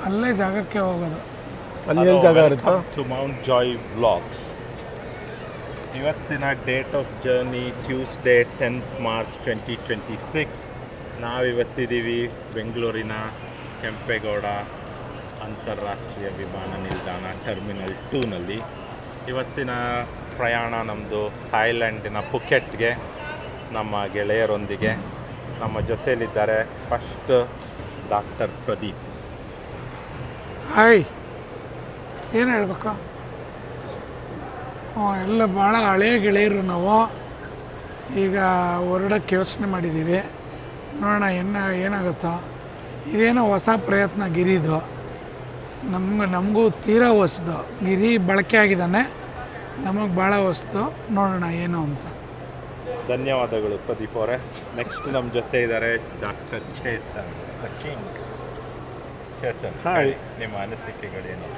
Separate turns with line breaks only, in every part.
ಅಲ್ಲೇ ಜಾಗಕ್ಕೆ ಹೋಗೋದು.
ಅಲ್ಲಿ ಏನು ಜಾಗ ಇರುತ್ತೋ?
To Mount Joy vlogs. ಇವತ್ತಿನ date of journey Tuesday 10th March 2026. ನಾವಿವತ್ತಿದ್ದೀವಿ ಬೆಂಗಳೂರಿನ ಕೆಂಪೇಗೌಡ ಅಂತಾರಾಷ್ಟ್ರೀಯ ವಿಮಾನ ನಿಲ್ದಾಣ ಟರ್ಮಿನಲ್ 2ನಲ್ಲಿ. ಇವತ್ತಿನ ಪ್ರಯಾಣ ನಮ್ಮದು ಥಾಯ್ಲ್ಯಾಂಡಿನ ಪುಕೆಟ್ಗೆ ನಮ್ಮ ಗೆಳೆಯರೊಂದಿಗೆ. ನಮ್ಮ ಜೊತೆಯಲ್ಲಿದ್ದಾರೆ ಫಸ್ಟ್ ಡಾಕ್ಟರ್ ಪ್ರದೀಪ್.
ಹಾಯ್, ಏನು ಹೇಳ್ಬೇಕು? ಎಲ್ಲ ಭಾಳ ಹಳೆಯ ಗೆಳೆಯರು ನಾವು. ಈಗ ಹೊರಡಕ್ಕೆ ಯೋಚನೆ ಮಾಡಿದ್ದೀವಿ, ನೋಡೋಣ ಏನಾಗುತ್ತೋ. ಇದೇನೋ ಹೊಸ ಪ್ರಯತ್ನ ಗಿರಿದು. ನಮಗೂ ತೀರಾ ಹೊಸದು. ಗಿರಿ ಬಳಕೆ ಆಗಿದ್ದಾನೆ, ನಮಗೆ ಭಾಳ ಹೊಸದು. ನೋಡೋಣ ಏನು ಅಂತ.
ಧನ್ಯವಾದಗಳು ಪ್ರದೀಪ್ ಅವರೇ. ನೆಕ್ಸ್ಟ್ ನಮ್ಮ ಜೊತೆ ಇದ್ದಾರೆ doctor Chetan the king. Chetan,
hi.
ನಿಮ್ಮ ಅನಿಸಿಕೆಗಳೇನು?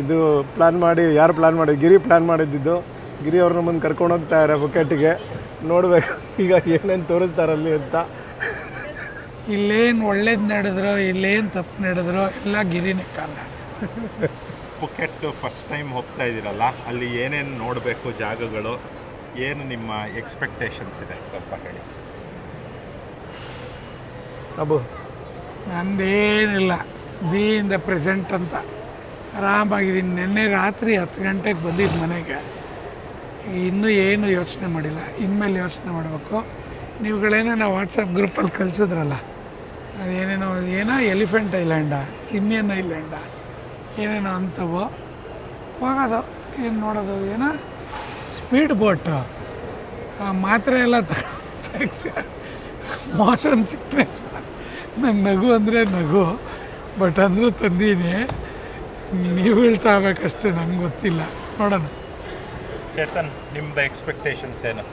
ಇದು ಯಾರು ಪ್ಲ್ಯಾನ್ ಮಾಡಿದ್ದು? ಗಿರಿ ಪ್ಲ್ಯಾನ್ ಮಾಡಿದ್ದು. ಗಿರಿ ಅವ್ರು ನಮ್ಮನ್ನು ಕರ್ಕೊಂಡು ಹೋಗ್ತಾರೆ ಬುಕೆಟ್ಗೆ. ನೋಡಬೇಕು ಈಗ ಏನೇನು ತೋರಿಸ್ತಾರಲ್ಲಿ ಅಂತ.
ಇಲ್ಲೇನು ಒಳ್ಳೇದು ನಡೆದ್ರು, ಇಲ್ಲೇನು ತಪ್ಪು ನಡೆದ್ರು, ಎಲ್ಲ ಗಿರಿನೇ ಕಾರಣ.
ಪುಕೆಟ್ ಫಸ್ಟ್ ಟೈಮ್ ಹೋಗ್ತಾ ಇದ್ದೀರಲ್ಲ, ಅಲ್ಲಿ ಏನೇನು ನೋಡಬೇಕು ಜಾಗಗಳು, ಏನು ನಿಮ್ಮ ಎಕ್ಸ್ಪೆಕ್ಟೇಷನ್ಸ್ ಇದೆ ಸ್ವಲ್ಪ ಹೇಳಿ.
ಅಬ್ಬು,
ನಂದೇನಿಲ್ಲ, ಬಿ ಇನ್ ದ ಪ್ರೆಸೆಂಟ್ ಅಂತ ಆರಾಮಾಗಿದ್ದೀನಿ. ನಿನ್ನೆ ರಾತ್ರಿ 10 ಗಂಟೆಗೆ ಬಂದಿದ್ದು ಮನೆಗೆ. ಇನ್ನೂ ಏನು ಯೋಚನೆ ಮಾಡಿಲ್ಲ, ಇನ್ಮೇಲೆ ಯೋಚನೆ ಮಾಡಬೇಕು. ನೀವುಗಳೇನೇನೋ ವಾಟ್ಸಪ್ ಗ್ರೂಪಲ್ಲಿ ಕಳಿಸಿದ್ರಲ್ಲ, ಏನೋ ಎಲಿಫೆಂಟ್ ಐಲ್ಯಾಂಡ, ಸಿಮಿಯನ್ ಐಲ್ಯಾಂಡ, ಏನೇನೋ ಅಂಥವು ಹೋಗೋದು. ಏನು ನೋಡೋದು, ಏನೋ ಸ್ಪೀಡ್ ಬೋಟು, ಮಾತ್ರೆ ಎಲ್ಲ ತೆಗ್ಸಿ ಮೋಷನ್ ಸಿಕ್ನೆಸ್. ನಂಗೆ ನಗು ಅಂದರೆ ನಗು, ಬಟ್ ಅಂದರೂ ತಂದೀನಿ. ನೀವು ಹೇಳ್ತಾ ಆಗ್ಬೇಕಷ್ಟೇ, ನಂಗೆ ಗೊತ್ತಿಲ್ಲ. ನೋಡೋಣ.
ಚೇತನ್, ನಿಮ್ಮದು ಎಕ್ಸ್ಪೆಕ್ಟೇಷನ್ಸ್ ಏನು?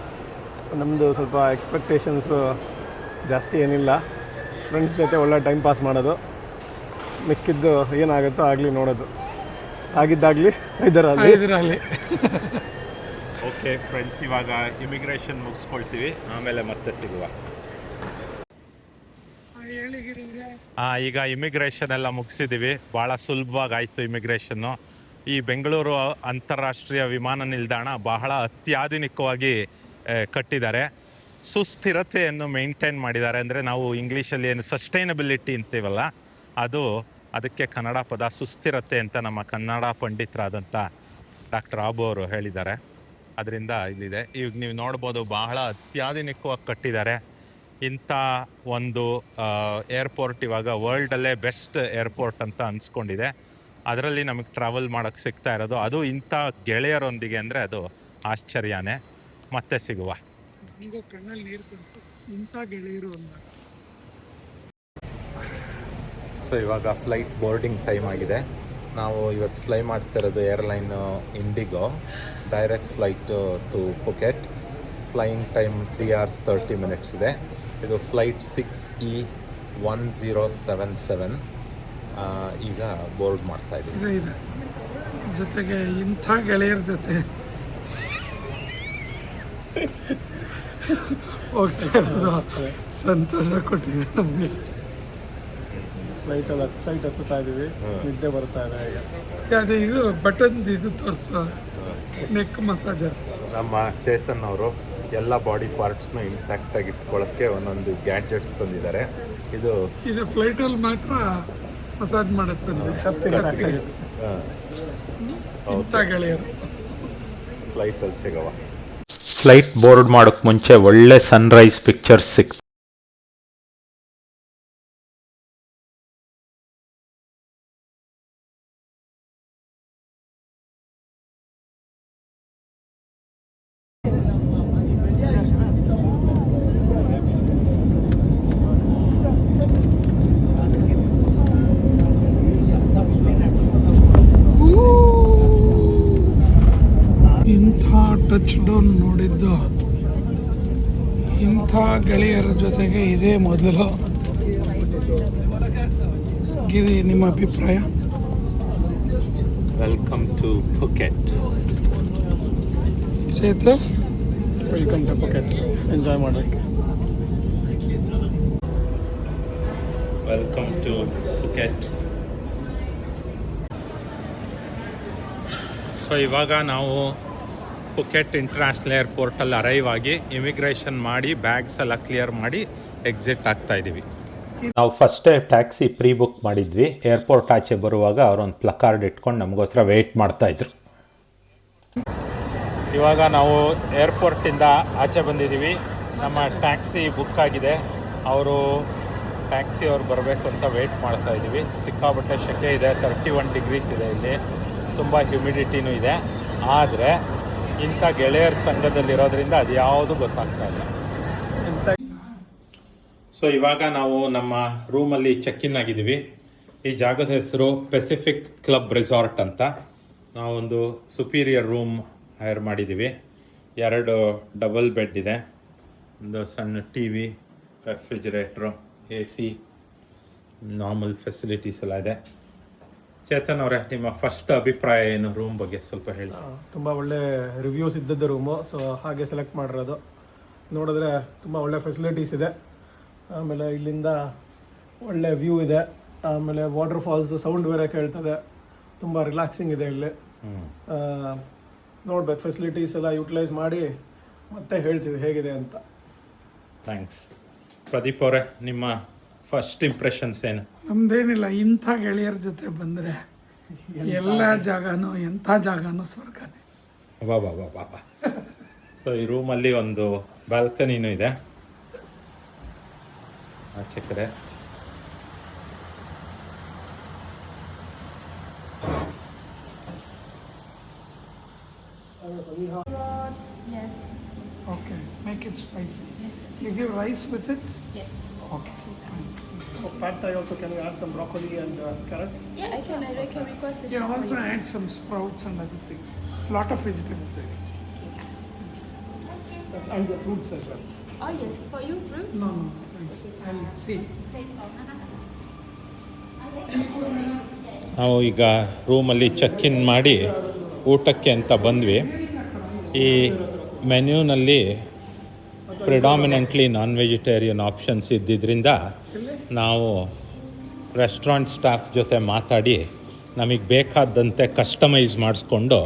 ನಮ್ಮದು ಸ್ವಲ್ಪ ಎಕ್ಸ್ಪೆಕ್ಟೇಷನ್ಸು ಜಾಸ್ತಿ ಏನಿಲ್ಲ. ಫ್ರೆಂಡ್ಸ್ ಜೊತೆ ಒಳ್ಳೆ ಟೈಮ್ ಪಾಸ್ ಮಾಡೋದು, ಮಿಕ್ಕಿದ್ದು ಏನಾಗುತ್ತೋ ಆಗಲಿ ನೋಡೋದು. ಆಗಿದ್ದಾಗಲಿ
ಇದರಲ್ಲಿ
ಓಕೆ ಫ್ರೆಂಡ್ಸ್, ಇವಾಗ ಇಮಿಗ್ರೇಷನ್ ಮುಗಿಸ್ಕೊಳ್ತೀವಿ, ಆಮೇಲೆ ಮತ್ತೆ ಸಿಗುವ. ಈಗ ಇಮಿಗ್ರೇಷನ್ ಎಲ್ಲ ಮುಗಿಸಿದ್ದೀವಿ. ಭಾಳ ಸುಲಭವಾಗಿ ಆಯಿತು ಇಮಿಗ್ರೇಷನ್ನು. ಈ ಬೆಂಗಳೂರು ಅಂತಾರಾಷ್ಟ್ರೀಯ ವಿಮಾನ ನಿಲ್ದಾಣ ಬಹಳ ಅತ್ಯಾಧುನಿಕವಾಗಿ ಕಟ್ಟಿದ್ದಾರೆ. ಸುಸ್ಥಿರತೆಯನ್ನು ಮೇಂಟೈನ್ ಮಾಡಿದ್ದಾರೆ. ಅಂದರೆ ನಾವು ಇಂಗ್ಲೀಷಲ್ಲಿ ಏನು ಸಸ್ಟೈನಬಿಲಿಟಿ ಅಂತೀವಲ್ಲ, ಅದಕ್ಕೆ ಕನ್ನಡ ಪದ ಸುಸ್ಥಿರತೆ ಅಂತ ನಮ್ಮ ಕನ್ನಡ ಪಂಡಿತರಾದಂಥ ಡಾಕ್ಟರ್ ಆಬು ಅವರು ಹೇಳಿದ್ದಾರೆ. ಅದರಿಂದ ಇಲ್ಲಿದೆ. ಈಗ ನೀವು ನೋಡ್ಬೋದು, ಬಹಳ ಅತ್ಯಾಧುನಿಕವಾಗಿ ಕಟ್ಟಿದ್ದಾರೆ. ಇಂಥ ಒಂದು ಏರ್ಪೋರ್ಟ್ ಇವಾಗ ವರ್ಲ್ಡಲ್ಲೇ ಬೆಸ್ಟ್ ಏರ್ಪೋರ್ಟ್ ಅಂತ ಅನ್ಸ್ಕೊಂಡಿದೆ. ಅದರಲ್ಲಿ ನಮಗೆ ಟ್ರಾವೆಲ್ ಮಾಡೋಕ್ಕೆ ಸಿಗ್ತಾ ಇರೋದು, ಅದು ಇಂಥ ಗೆಳೆಯರೊಂದಿಗೆ ಅಂದರೆ ಅದು ಆಶ್ಚರ್ಯನೇ. ಮತ್ತೆ ಸಿಗುವ.
ಕಣ್ಣಲ್ಲಿ ನೀರು ಬಂತು, ಇಂಥ ಗೆಳೆಯರು ಅಂದ.
ಸೊ ಇವಾಗ ಫ್ಲೈಟ್ ಬೋರ್ಡಿಂಗ್ ಟೈಮ್ ಆಗಿದೆ. ನಾವು ಇವತ್ತು ಫ್ಲೈ ಮಾಡ್ತಿರೋದು airline IndiGo, direct flight to Phuket. Flying time 3 hours 30 minutes ಇದೆ. ಇದು ಫ್ಲೈಟ್ 6E1077. ಈಗ ಬೋರ್ಡ್ ಮಾಡ್ತಾ ಇದ್ದೀವಿ.
ಜೊತೆಗೆ ಇಂಥ ಗೆಳೆಯರ ಜೊತೆ ಹೋಗ್ತಾ ಇರೋದು ಸಂತೋಷ ಕೊಟ್ಟಿದೆ ನಮಗೆ.
ಫ್ಲೈಟ್ ಹತ್ತುತ್ತಾ ಇದ್ದೀವಿ, ನಿದ್ದೆ ಬರ್ತಾ ಇದೆ ಈಗ.
ಅದೇ ಇದು ಬಟನ್ ಇದು ತೋರಿಸೋ ನೆಕ್ ಮಸಾಜರ್.
ನಮ್ಮ ಚೇತನ್ ಅವರು ಎಲ್ಲ ಬಾಡಿ ಪಾರ್ಟ್ಸ್ನ ಇಂಟ್ಯಾಕ್ಟಾಗಿ ಇಟ್ಕೊಳ್ಳೋಕ್ಕೆ ಒಂದೊಂದು ಗ್ಯಾಡ್ಜೆಟ್ಸ್ ತಂದಿದ್ದಾರೆ. ಇದು
ಫ್ಲೈಟಲ್ಲಿ ಮಾತ್ರ ಮಸಾಜ್ ಮಾಡುತ್ತೆ. ಇಂಥ ಗೆಳೆಯರು
ಫ್ಲೈಟಲ್ಲಿ ಸಿಗವ. ಫ್ಲೈಟ್ ಬೋರ್ಡ್ ಮಾಡೋಕ್ಕೆ ಮುಂಚೆ ಒಳ್ಳೆ ಸನ್ರೈಸ್ ಪಿಕ್ಚರ್ಸ್ ಸಿಕ್ತು.
ಇಂಥ ಟಚ್ ಡೌನ್ ನೋಡಿದ್ದು ಇಂಥ ಗೆಳೆಯರ ಜೊತೆಗೆ ಇದೇ ಮೊದಲು. ಗಿರಿ, ನಿಮ್ಮ ಅಭಿಪ್ರಾಯ?
Welcome to Phuket.
Chethu,
welcome to Phuket. Enjoy ಮಾಡೋಕ್ಕೆ.
Welcome to Phuket. ಸೊ ಇವಾಗ ನಾವು ಪುಕೆಟ್ ಇಂಟರ್ನ್ಯಾಷನಲ್ ಏರ್ಪೋರ್ಟಲ್ಲಿ ಅರೈವ್ ಆಗಿ ಇಮಿಗ್ರೇಷನ್ ಮಾಡಿ ಬ್ಯಾಗ್ಸ್ ಎಲ್ಲ ಕ್ಲಿಯರ್ ಮಾಡಿ ಎಕ್ಸಿಟ್ ಆಗ್ತಾ ಇದ್ದೀವಿ. ನಾವು ಫಸ್ಟೇ ಟ್ಯಾಕ್ಸಿ ಪ್ರೀ ಬುಕ್ ಮಾಡಿದ್ವಿ. ಏರ್ಪೋರ್ಟ್ ಆಚೆ ಬರುವಾಗ ಅವರೊಂದು ಪ್ಲಕಾರ್ಡ್ ಇಟ್ಕೊಂಡು ನಮಗೋಸ್ಕರ ವೆಯ್ಟ್ ಮಾಡ್ತಾಯಿದ್ರು. ಇವಾಗ ನಾವು ಏರ್ಪೋರ್ಟಿಂದ ಆಚೆ ಬಂದಿದ್ದೀವಿ. ನಮ್ಮ ಟ್ಯಾಕ್ಸಿ ಬುಕ್ ಆಗಿದೆ. ಅವರು ಟ್ಯಾಕ್ಸಿ ಅವ್ರು ಬರಬೇಕು ಅಂತ ವೆಯ್ಟ್ ಮಾಡ್ತಾ ಇದ್ದೀವಿ. ಸಿಕ್ಕಾಪಟ್ಟೆ ಶೆಕೆ ಇದೆ, 31 ಡಿಗ್ರೀಸ್ ಇದೆ ಇಲ್ಲಿ, ತುಂಬ ಹ್ಯುಮಿಡಿಟಿನೂ ಇದೆ. ಆದರೆ ಇಂಥ ಗೆಳೆಯರ ಸಂಘದಲ್ಲಿರೋದ್ರಿಂದ ಅದು ಯಾವುದು ಗೊತ್ತಾಗ್ತಾ ಇಲ್ಲ. ಸೊ ಇವಾಗ ನಾವು ನಮ್ಮ ರೂಮಲ್ಲಿ ಚೆಕ್ ಇನ್ ಆಗಿದ್ದೀವಿ. ಈ ಜಾಗದ ಹೆಸರು ಪೆಸಿಫಿಕ್ ಕ್ಲಬ್ ರೆಸಾರ್ಟ್ ಅಂತ. ನಾವೊಂದು ಸುಪೀರಿಯರ್ ರೂಮ್ ಹೈರ್ ಮಾಡಿದ್ದೀವಿ. 2 ಡಬಲ್ ಬೆಡ್ ಇದೆ, ಒಂದು ಸಣ್ಣ TV, refrigerator, AC, normal facilities ಎಲ್ಲ ಇದೆ. ಚೇತನ್ ಅವರೇ, ನಿಮ್ಮ ಫಸ್ಟ್ ಅಭಿಪ್ರಾಯ ಏನು ರೂಮ್ ಬಗ್ಗೆ ಸ್ವಲ್ಪ ಹೇಳಿ.
ತುಂಬ ಒಳ್ಳೆ ರಿವ್ಯೂಸ್ ಇದ್ದದ್ದು ರೂಮು, ಸೊ ಹಾಗೆ ಸೆಲೆಕ್ಟ್ ಮಾಡಿರೋದು. ನೋಡಿದ್ರೆ ತುಂಬ ಒಳ್ಳೆ ಫೆಸಿಲಿಟೀಸ್ ಇದೆ. ಆಮೇಲೆ ಇಲ್ಲಿಂದ ಒಳ್ಳೆ ವ್ಯೂ ಇದೆ. ಆಮೇಲೆ ವಾಟರ್ ಫಾಲ್ಸ್ದು ಸೌಂಡ್ ಬೇರೆ ಕೇಳ್ತದೆ. ತುಂಬ ರಿಲ್ಯಾಕ್ಸಿಂಗ್ ಇದೆ ಇಲ್ಲಿ. ನೋಡ್ಬೇಕು, ಫೆಸಿಲಿಟೀಸ್ ಎಲ್ಲ ಯೂಟಿಲೈಸ್ ಮಾಡಿ ಮತ್ತೆ ಹೇಳ್ತೀವಿ ಹೇಗಿದೆ ಅಂತ.
ಥ್ಯಾಂಕ್ಸ್. ಪ್ರದೀಪ್ ಅವರೇ, ನಿಮ್ಮ ಫಸ್ಟ್ ಇಂಪ್ರೆಷನ್ಸ್ ಏನು?
ನಮ್ದೇನಿಲ್ಲ, ಇಂಥ ಗೆಳೆಯರ ಜೊತೆ ಬಂದರೆ ಎಲ್ಲ ಜಾಗನೂ ಎಂಥ ಜಾಗನೂ ಸ್ವರ್ಗನೇ.
ಬಾ. ಸೊ ಈ ರೂಮಲ್ಲಿ ಒಂದು ಬಾಲ್ಕನಿನೂ ಇದೆ ಆಚೆ ಕಡೆ.
Yes.
Okay, make it spicy.
Yes.
You give rice with it?
Yes.
Okay.
For pad thai also, can you add some broccoli and carrot?
Yeah, I can request the
You
chef
can
for
also
you.
add some sprouts and other things. Lot of vegetables in it.
And the fruits as well.
Oh yes, for you fruit.
No, thanks. I'll see.
ನಾವು ಈಗ ರೂಮಲ್ಲಿ check in ಮಾಡಿ ಊಟಕ್ಕೆ ಅಂತ ಬಂದ್ವಿ. ಈ ಮೆನ್ಯೂನಲ್ಲಿ predominantly non vegetarian options ಇದ್ದಿದ್ದರಿಂದ ನಾವು ರೆಸ್ಟೋರೆಂಟ್ ಸ್ಟಾಫ್ ಜೊತೆ ಮಾತಾಡಿ ನಮಗೆ ಬೇಕಾದಂತೆ ಕಸ್ಟಮೈಸ್ ಮಾಡಿಸ್ಕೊಂಡು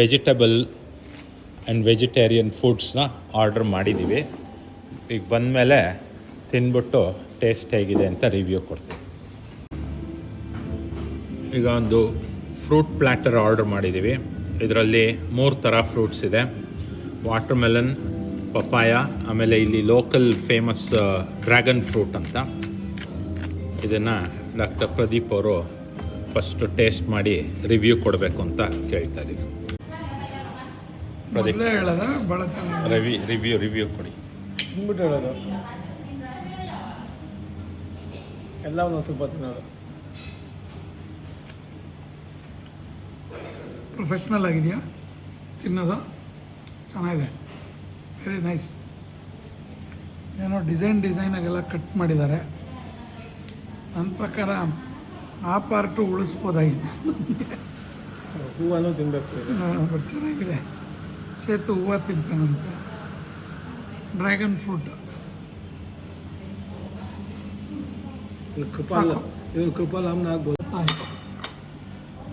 ವೆಜಿಟೇಬಲ್ ಆ್ಯಂಡ್ ವೆಜಿಟೇರಿಯನ್ ಫುಡ್ಸ್ನ ಆರ್ಡ್ರ್ ಮಾಡಿದ್ದೀವಿ. ಈಗ ಬಂದಮೇಲೆ ತಿಂದ್ಬಿಟ್ಟು ಟೇಸ್ಟ್ ಹೇಗಿದೆ ಅಂತ ರಿವ್ಯೂ ಕೊಡ್ತೀವಿ. ಈಗ ಒಂದು ಫ್ರೂಟ್ ಪ್ಲ್ಯಾಟರ್ ಆರ್ಡ್ರ್ ಮಾಡಿದ್ದೀವಿ. ಇದರಲ್ಲಿ 3 ಥರ ಫ್ರೂಟ್ಸ್ ಇದೆ. ವಾಟರ್ ಮೆಲನ್, ಪಪಾಯ, ಆಮೇಲೆ ಇಲ್ಲಿ ಲೋಕಲ್ ಫೇಮಸ್ ಡ್ರ್ಯಾಗನ್ ಫ್ರೂಟ್ ಅಂತ. ಇದನ್ನು ಡಾಕ್ಟರ್ ಪ್ರದೀಪ್ ಅವರು ಫಸ್ಟು ಟೇಸ್ಟ್ ಮಾಡಿ ರಿವ್ಯೂ ಕೊಡಬೇಕು ಅಂತ ಕೇಳ್ತಾ ಇದ್ದೀವಿ. ಪ್ರದೀಪ್,
ಮೊದಲೇ ಹೇಳೋದ ಭಾಳ ಚೆನ್ನಾಗಿ
ರಿವ್ಯೂ ಕೊಡಿ.
ತಿಂದ್ಬಿಟ್ಟು ಹೇಳೋದು, ಎಲ್ಲ ಒಂದೊಂದು ಸ್ವಲ್ಪ ತಿನ್ನೋದು.
ಪ್ರೊಫೆಷ್ನಲ್ ಆಗಿದೆಯಾ ತಿನ್ನೋದು? ಚೆನ್ನಾಗಿದೆ, ವೆರಿ ನೈಸ್. ಏನೋ ಡಿಸೈನಾಗೆಲ್ಲ ಕಟ್ ಮಾಡಿದ್ದಾರೆ. ನನ್ನ ಪ್ರಕಾರ ಆ ಪಾರ್ಟು ಉಳಿಸ್ಬೋದಾಗಿತ್ತು.
ಹೂವನ್ನು ತಿನ್ನಬೇಕು.
ಬಟ್ ಚೆನ್ನಾಗಿದೆ. ಚೇತು ಹೂವು ತಿಂತಾನಂತೆ. ಡ್ರ್ಯಾಗನ್ ಫ್ರೂಟ್
ಕೃಪಾಲಾಮ್ನ ಆಗ್ಬೋದು.
ಆಯಿತು.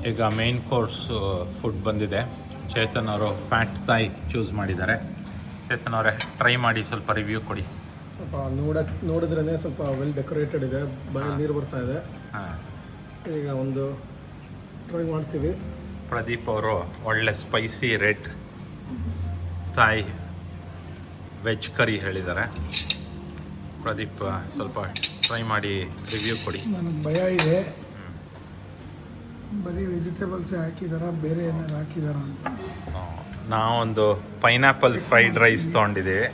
ಈಗ ಮೇನ್ ಕೋರ್ಸ್ ಫುಡ್ ಬಂದಿದೆ. ಚೇತನ್ ಅವರು ಪ್ಯಾಟ್ ಥಾಯ್ ಚೂಸ್ ಮಾಡಿದ್ದಾರೆ. ಚೇತನ್ ಅವರೇ, ಟ್ರೈ ಮಾಡಿ ಸ್ವಲ್ಪ ರಿವ್ಯೂ ಕೊಡಿ.
ಸ್ವಲ್ಪ ನೋಡಿದ್ರೇ ಸ್ವಲ್ಪ ವೆಲ್ ಡೆಕೋರೇಟೆಡ್ ಇದೆ, ಬಾಯಲ್ಲಿ ನೀರು ಬರ್ತಾ ಇದೆ.
ಹಾಂ,
ಈಗ ಒಂದು ಟ್ರೈ ಮಾಡ್ತೀವಿ.
ಪ್ರದೀಪ್ ಅವರು ಒಳ್ಳೆ ಸ್ಪೈಸಿ ರೆಡ್ ಥಾಯ್ ವೆಜ್ ಕರಿ ಹೇಳಿದ್ದಾರೆ. ಪ್ರದೀಪ್ ಸ್ವಲ್ಪ ಟ್ರೈ ಮಾಡಿ ರಿವ್ಯೂ ಕೊಡಿ.
ನನಗೆ ಭಯ ಇದೆ, ಬರೀ ವೆಜಿಟೇಬಲ್ಸೇ ಹಾಕಿದಾರ, ಬೇರೆ ಏನಾದ್ರು ಹಾಕಿದಾರ ಅಂತ.
ನಾವೊಂದು ಪೈನಾಪಲ್ ಫ್ರೈಡ್ ರೈಸ್ ತೊಗೊಂಡಿದ್ದೀವಿ.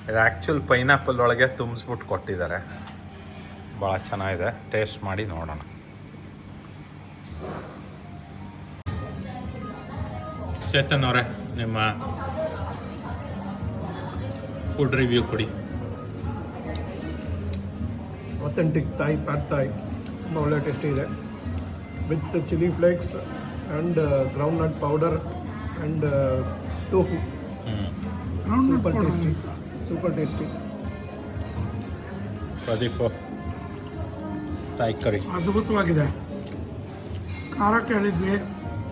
ಇದು ಆ್ಯಕ್ಚುಲ್ ಪೈನಾಪಲ್ ಒಳಗೆ ತುಂಬಿಸ್ಬಿಟ್ಟು ಕೊಟ್ಟಿದ್ದಾರೆ. ಭಾಳ ಚೆನ್ನಾಗಿದೆ, ಟೇಸ್ಟ್ ಮಾಡಿ ನೋಡೋಣ. ಚೇತನ್ ಅವರೇ, ನಿಮ್ಮ ಫುಡ್ ರಿವ್ಯೂ ಕೊಡಿ.
ಅಥೆಂಟಿಕ್ ಥಾಯ್ ಪ್ಯಾಡ್ ಥಾಯ್ ತುಂಬ ಒಳ್ಳೆ ಟೇಸ್ಟಿ ಇದೆ. With chilli flakes and groundnut powder and tofu. Super tasty.
Pradeep, Thai curry
ಅದ್ಭುತವಾಗಿದೆ. ಖಾರ ಕೇಳಿದ್ವಿ,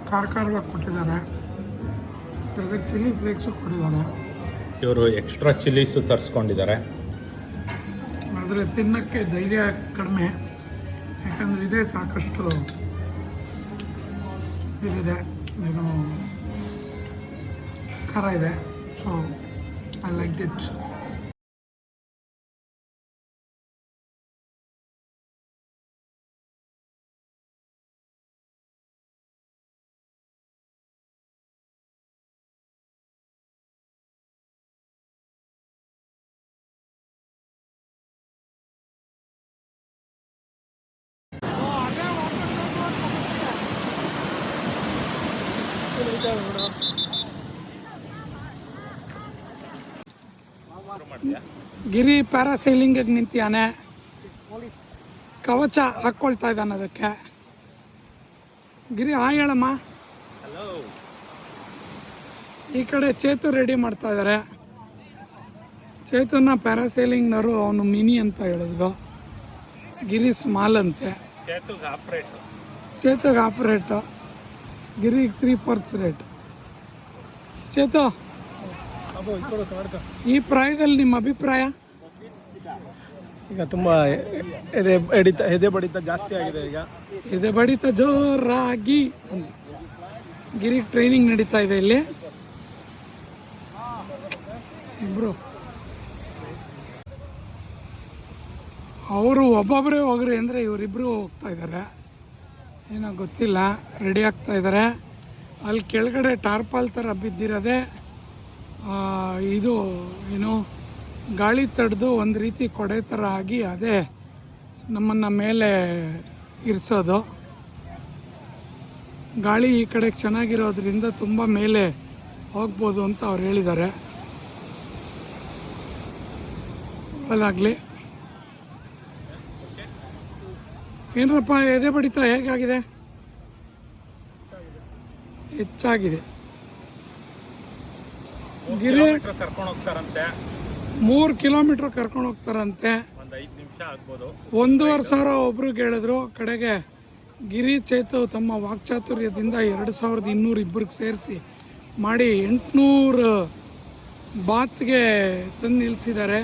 ಖಾರವಾಗಿ ಕೊಟ್ಟಿದ್ದಾರೆ. ಜೊತೆಗೆ ಚಿಲ್ಲಿ ಫ್ಲೇಕ್ಸು ಕೊಟ್ಟಿದ್ದಾರೆ.
ಇವರು ಎಕ್ಸ್ಟ್ರಾ ಚಿಲ್ಲೀಸು ತರಿಸ್ಕೊಂಡಿದ್ದಾರೆ.
ಆದರೆ ತಿನ್ನೋಕ್ಕೆ ಧೈರ್ಯ ಕಡಿಮೆ, ಯಾಕಂದರೆ ಇದೇ ಸಾಕಷ್ಟು ಇದಿದೆ, ಏನು ಖಾರ ಇದೆ. So I like it. Giri ಪ್ಯಾರಾಸೈಲಿಂಗಿಗೆ ನಿಂತಿಯಾನೆ, ಕವಚ ಹಾಕ್ಕೊಳ್ತಾ ಇದ್ದಾನೆ ಅದಕ್ಕೆ. ಗಿರಿ ಹಾಯ್ ಹೇಳಮ್ಮ. ಈ ಕಡೆ ಚೇತು ರೆಡಿ ಮಾಡ್ತಾ ಇದ್ದಾರೆ. ಚೇತುನ ಪ್ಯಾರಾಸೈಲಿಂಗ್ನವರು ಅವನು ಮಿನಿ ಅಂತ ಹೇಳಿದ್ರು, ಗಿರಿ ಸ್ಮಾಲ್ ಅಂತೆ. ಚೇತುಗೆ ಹಾಫ್ ರೇಟು, ಗಿರಿಗೆ 3/4 ರೇಟ್. ಚೇತು, ಈ ಪ್ರಾಯದಲ್ಲಿ ನಿಮ್ಮ ಅಭಿಪ್ರಾಯ?
ಈಗ ತುಂಬ ಎದೆ ಬಡಿತ ಜಾಸ್ತಿ ಆಗಿದೆ. ಈಗ
ಎದೆ ಬಡಿತ ಜೋರಾಗಿ ಗಿರಿಗೆ ಟ್ರೈನಿಂಗ್ ನಡೀತಾ ಇದೆ ಇಲ್ಲಿ. ಇಬ್ರು ಅವರು ಒಬ್ಬೊಬ್ಬರೇ ಹೋಗ್ರಿ ಅಂದರೆ ಇವರಿಬ್ಬರು ಹೋಗ್ತಾ ಇದ್ದಾರೆ, ಏನೋ ಗೊತ್ತಿಲ್ಲ, ರೆಡಿ ಆಗ್ತಾ ಇದ್ದಾರೆ. ಅಲ್ಲಿ ಕೆಳಗಡೆ ಟಾರ್ಪಾಲ್ ಥರ ಬಿದ್ದಿರೋದೆ ಇದು ಏನು ಗಾಳಿ ತಡೆದು ಒಂದು ರೀತಿ ಕೊಡೆ ಥರ ಆಗಿ ಅದೇ ನಮ್ಮನ್ನು ಮೇಲೆ ಇರಿಸೋದು. ಗಾಳಿ ಈ ಕಡೆಗೆ ಚೆನ್ನಾಗಿರೋದ್ರಿಂದ ತುಂಬ ಮೇಲೆ ಹೋಗ್ಬೋದು ಅಂತ ಅವ್ರು ಹೇಳಿದ್ದಾರೆ. ಒಳ್ಳೆದಾಗಲಿ. ಏನರಪ್ಪ ಎದೆ ಬಡಿತ ಹೇಗಾಗಿದೆ? ಹೆಚ್ಚಾಗಿದೆ. ಗಿರಿ
ಕರ್ಕೊಂಡು ಹೋಗ್ತಾರಂತೆ,
3 ಕಿಲೋಮೀಟ್ರ್ ಕರ್ಕೊಂಡು ಹೋಗ್ತಾರಂತೆ.
ಒಂದು 5 ನಿಮಿಷ ಆಗ್ಬೋದು.
1,500 ಒಬ್ರಿಗೆ ಹೇಳಿದ್ರು. ಕಡೆಗೆ ಗಿರಿ ಚೇತು ತಮ್ಮ ವಾಕ್ಚಾತುರ್ಯದಿಂದ 2,200 ಇಬ್ಬರಿಗೆ ಸೇರಿಸಿ ಮಾಡಿ 800 ಬಾತ್ಗೆ ತಂದು ನಿಲ್ಲಿಸಿದ್ದಾರೆ.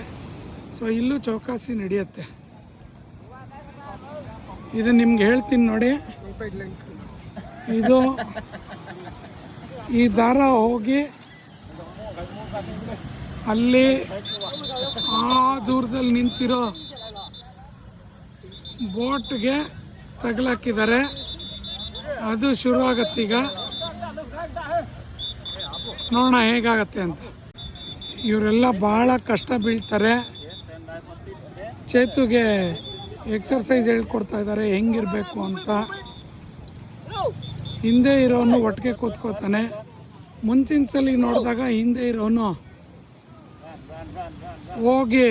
ಸೊ ಇಲ್ಲೂ ಚೌಕಾಸಿ ನಡೆಯುತ್ತೆ. ಇದು ನಿಮ್ಗೆ ಹೇಳ್ತೀನಿ ನೋಡಿ. ಇದು ಈ ದಾರ ಹೋಗಿ ಅಲ್ಲಿ ಆ ದೂರದಲ್ಲಿ ನಿಂತಿರೋ ಬೋಟ್ಗೆ ತಗಲಾಕಿದ್ದಾರೆ. ಅದು ಶುರು ಆಗತ್ತೀಗ, ನೋಡೋಣ ಹೇಗಾಗತ್ತೆ ಅಂತ. ಇವರೆಲ್ಲ ಭಾಳ ಕಷ್ಟ ಬೀಳ್ತಾರೆ. ಚೇತುಗೆ ಎಕ್ಸರ್ಸೈಸ್ ಹೇಳ್ಕೊಡ್ತಾ ಇದ್ದಾರೆ ಹೆಂಗಿರಬೇಕು ಅಂತ. ಹಿಂದೆ ಇರೋನು ಒಟ್ಟಿಗೆ ಕೂತ್ಕೋತಾನೆ. ಮುಂಚಿನ ಸಲ ನೋಡಿದಾಗ ಹಿಂದೆ ಇರೋನು ಹೋಗಿ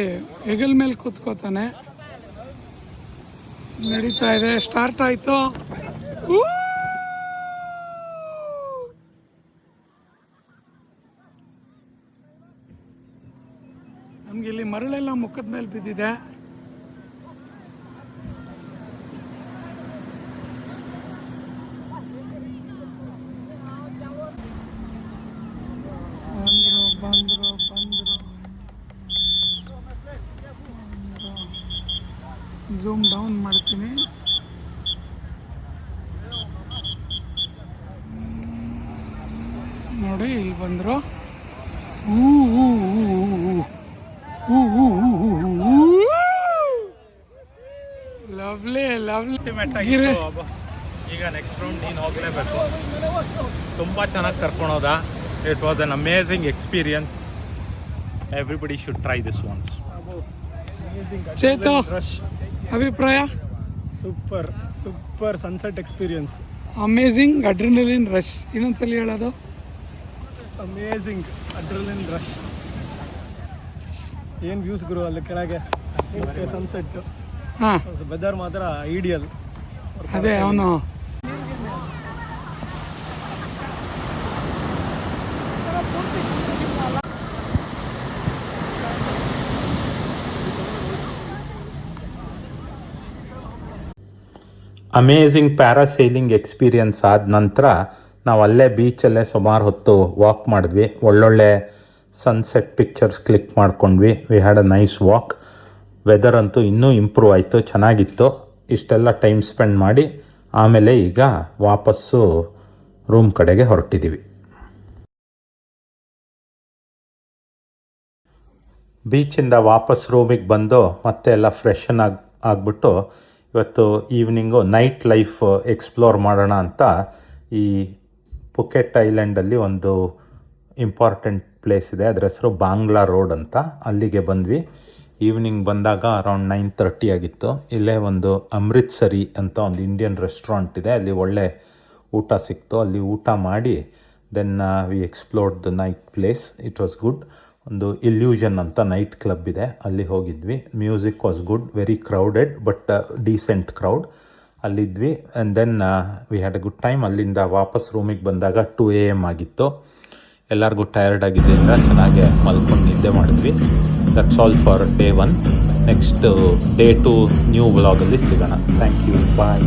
ಹೆಗಲ ಮೇಲೆ ಕೂತ್ಕೋತಾನೆ. ನಡೀತಾ ಇದೆ, ಸ್ಟಾರ್ಟ್ ಆಯಿತು. ನಮ್ಗೆ ಇಲ್ಲಿ ಮರಳೆಲ್ಲ ಮುಖದ ಮೇಲೆ ಬಿದ್ದಿದೆ. ಬಂದ್ರು ಝೂಮ್ ಡೌನ್ ಮಾಡ್ತೀನಿ. ನೋಡಿ ಇಲ್ಲಿ ಬಂದರು. Lovely lovely.
ಈಗ ನೆಕ್ಸ್ಟ್ ರೌಂಡ್ ನೀನು ಹೋಗಲೇಬೇಕು. ತುಂಬ ಚೆನ್ನಾಗಿ ಕರ್ಕೊಳೋದ. It was an amazing experience. Everybody should try this once.
Chethu, ಅಭಿಪ್ರಾಯ?
Super sunset experience.
Amazing adrenaline rush. ಇನ್ನೊಂದ್ಸಲ ಹೇಳೋದು.
Amazing adrenaline rush. ಏನು ವ್ಯೂಸ್ ಗುರು ಅಲ್ಲಿ ಕೆಳಗೆ, ಸನ್ಸೆಟ್.
ಹಾಂ,
ವೆದರ್ ಮಾತ್ರ ಐಡಿಯಲ್.
ಅದೇ ಅವನು
ಅಮೇಝಿಂಗ್ ಪ್ಯಾರಾಸೈಲಿಂಗ್ ಎಕ್ಸ್ಪೀರಿಯನ್ಸ್ ಆದ ನಂತರ ನಾವು ಅಲ್ಲೇ ಬೀಚಲ್ಲೇ ಸುಮಾರು ಹೊತ್ತು ವಾಕ್ ಮಾಡಿದ್ವಿ. ಒಳ್ಳೊಳ್ಳೆ ಸನ್ಸೆಟ್ ಪಿಕ್ಚರ್ಸ್ ಕ್ಲಿಕ್ ಮಾಡ್ಕೊಂಡ್ವಿ. We had a nice walk. Weather ಅಂತೂ ಇನ್ನೂ ಇಂಪ್ರೂವ್ ಆಯಿತು, ಚೆನ್ನಾಗಿತ್ತು. ಇಷ್ಟೆಲ್ಲ ಟೈಮ್ ಸ್ಪೆಂಡ್ ಮಾಡಿ ಆಮೇಲೆ ಈಗ ವಾಪಸ್ಸು ರೂಮ್ ಕಡೆಗೆ ಹೊರಟಿದ್ದೀವಿ. ಬೀಚಿಂದ ವಾಪಸ್ ರೂಮಿಗೆ ಬಂದು ಮತ್ತೆ ಎಲ್ಲ ಫ್ರೆಶನ್ ಆಗಿಬಿಟ್ಟು ಇವತ್ತು ಈವ್ನಿಂಗು ನೈಟ್ ಲೈಫ್ ಎಕ್ಸ್ಪ್ಲೋರ್ ಮಾಡೋಣ ಅಂತ ಈ ಪುಕೆಟ್ ಐಲ್ಯಾಂಡಲ್ಲಿ ಒಂದು ಇಂಪಾರ್ಟೆಂಟ್ ಪ್ಲೇಸ್ ಇದೆ, ಅದರ ಹೆಸರು ಬಾಂಗ್ಲಾ ರೋಡ್ ಅಂತ. ಅಲ್ಲಿಗೆ ಬಂದ್ವಿ. ಈವ್ನಿಂಗ್ ಬಂದಾಗ ಅರೌಂಡ್ 9:30 ಆಗಿತ್ತು. ಇಲ್ಲೇ ಒಂದು ಅಮೃತ್ಸರಿ ಅಂತ ಒಂದು ಇಂಡಿಯನ್ ರೆಸ್ಟೋರೆಂಟ್ ಇದೆ, ಅಲ್ಲಿ ಒಳ್ಳೆ ಊಟ ಸಿಕ್ತು. ಅಲ್ಲಿ ಊಟ ಮಾಡಿ then we explored the night place. It was good. ಒಂದು ಇಲ್ಯೂಷನ್ ಅಂತ ನೈಟ್ ಕ್ಲಬ್ ಇದೆ, ಅಲ್ಲಿ ಹೋಗಿದ್ವಿ. Music was good, very crowded but decent crowd. ಅಲ್ಲಿದ್ವಿ and then we had a good time. ಅಲ್ಲಿಂದ ವಾಪಸ್ ರೂಮಿಗೆ ಬಂದಾಗ 2 AM ಆಗಿತ್ತು. ಎಲ್ಲರಿಗೂ ಟಯರ್ಡ್ ಆಗಿದ್ದರಿಂದ ಚೆನ್ನಾಗೆ ಮಲ್ಕೊಂಡು ನಿದ್ದೆ ಮಾಡಿದ್ವಿ. That's all for day 1. Next day 2 new ವ್ಲಾಗಲ್ಲಿ ಸಿಗೋಣ. Thank you, bye.